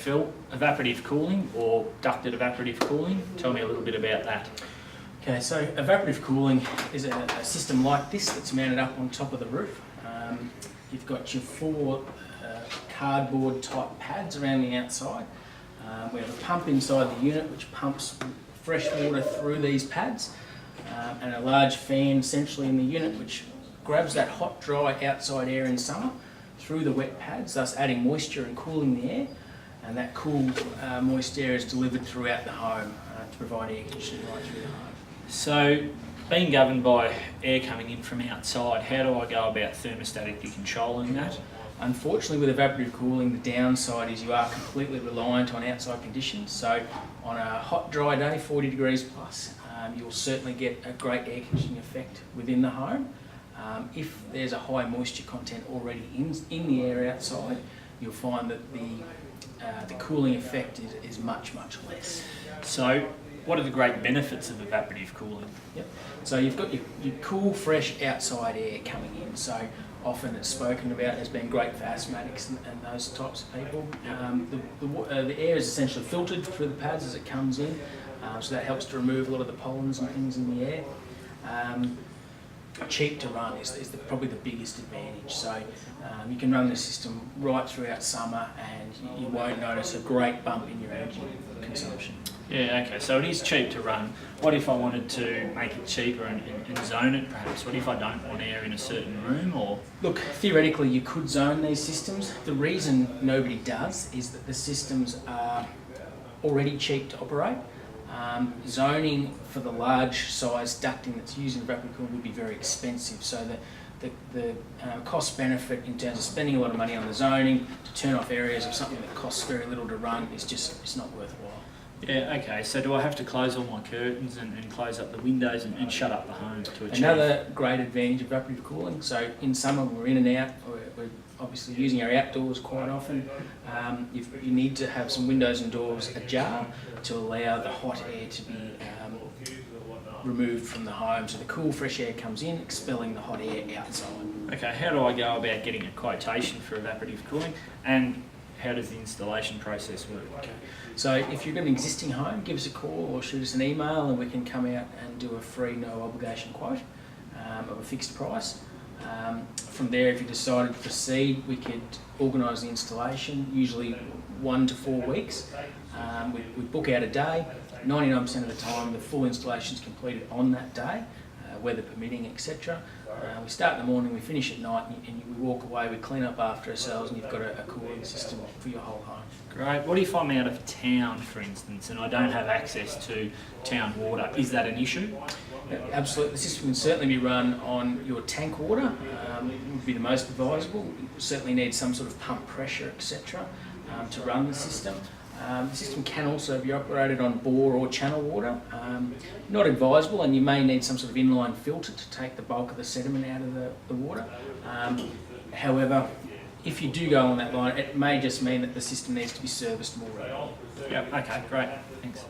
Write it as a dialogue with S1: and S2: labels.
S1: Phil, evaporative cooling or ducted evaporative cooling. Tell me a little bit about that.
S2: Okay, so evaporative cooling is a system like this that's mounted up on top of the roof. You've got your four cardboard type pads around the outside. We have a pump inside the unit which pumps fresh water through these pads, and a large fan centrally in the unit which grabs that hot, dry outside air in summer through the wet pads, thus adding moisture and cooling the air. And that cool, moist air is delivered throughout the home to provide air conditioning right through the home.
S1: So, being governed by air coming in from outside, how do I go about thermostatically controlling that?
S2: Unfortunately, with evaporative cooling, the downside is you are completely reliant on outside conditions. So on a hot, dry day, 40 degrees plus, you'll certainly get a great air conditioning effect within the home. If there's a high moisture content already in the air outside, you'll find that the cooling effect is much, much less.
S1: So, what are the great benefits of evaporative cooling?
S2: Yep. So you've got your cool, fresh outside air coming in. So often it's spoken about as being great for asthmatics and those types of people. The air is essentially filtered through the pads as it comes in, so that helps to remove a lot of the pollens and things in the air. Cheap to run is probably the biggest advantage. So you can run the system right throughout summer and you won't notice a great bump in your energy consumption.
S1: Yeah, okay, so it is cheap to run. What if I wanted to make it cheaper and zone it perhaps? What if I don't want air in a certain room? Or
S2: look, theoretically you could zone these systems. The reason nobody does is that the systems are already cheap to operate. Zoning for the large size ducting that's used in evaporative cooling would be very expensive. So the cost benefit in terms of spending a lot of money on the zoning to turn off areas of something that costs very little to run is just, it's not worthwhile.
S1: yeah, okay, so do I have to close all my curtains and close up the windows and shut up the home to achieve?
S2: Another great advantage of evaporative cooling. So in summer we're in and out, we're obviously using our outdoors quite often. You need to have some windows and doors ajar to allow the hot air to be removed from the home. So the cool, fresh air comes in, expelling the hot air outside.
S1: Okay, how do I go about getting a quotation for evaporative cooling, and how does the installation process work?
S2: Okay. So if you've got an existing home, give us a call or shoot us an email and we can come out and do a free, no obligation quote of a fixed price. From there, if you decided to proceed, we could organise the installation, usually 1 to 4 weeks. We book out a day. 99% of the time the full installation is completed on that day, weather permitting, etc. We start in the morning, we finish at night, and we walk away, we clean up after ourselves, and you've got a cooling system for your whole home.
S1: Great. What if I'm out of town, for instance, and I don't have access to town water? Is that an issue?
S2: Absolutely. The system can certainly be run on your tank water. Would be the most advisable. You certainly need some sort of pump pressure, etc. To run the system. The system can also be operated on bore or channel water. Not advisable, and you may need some sort of inline filter to take the bulk of the sediment out of the water. However, if you do go on that line, it may just mean that the system needs to be serviced more regularly.
S1: Yep, okay, great, thanks.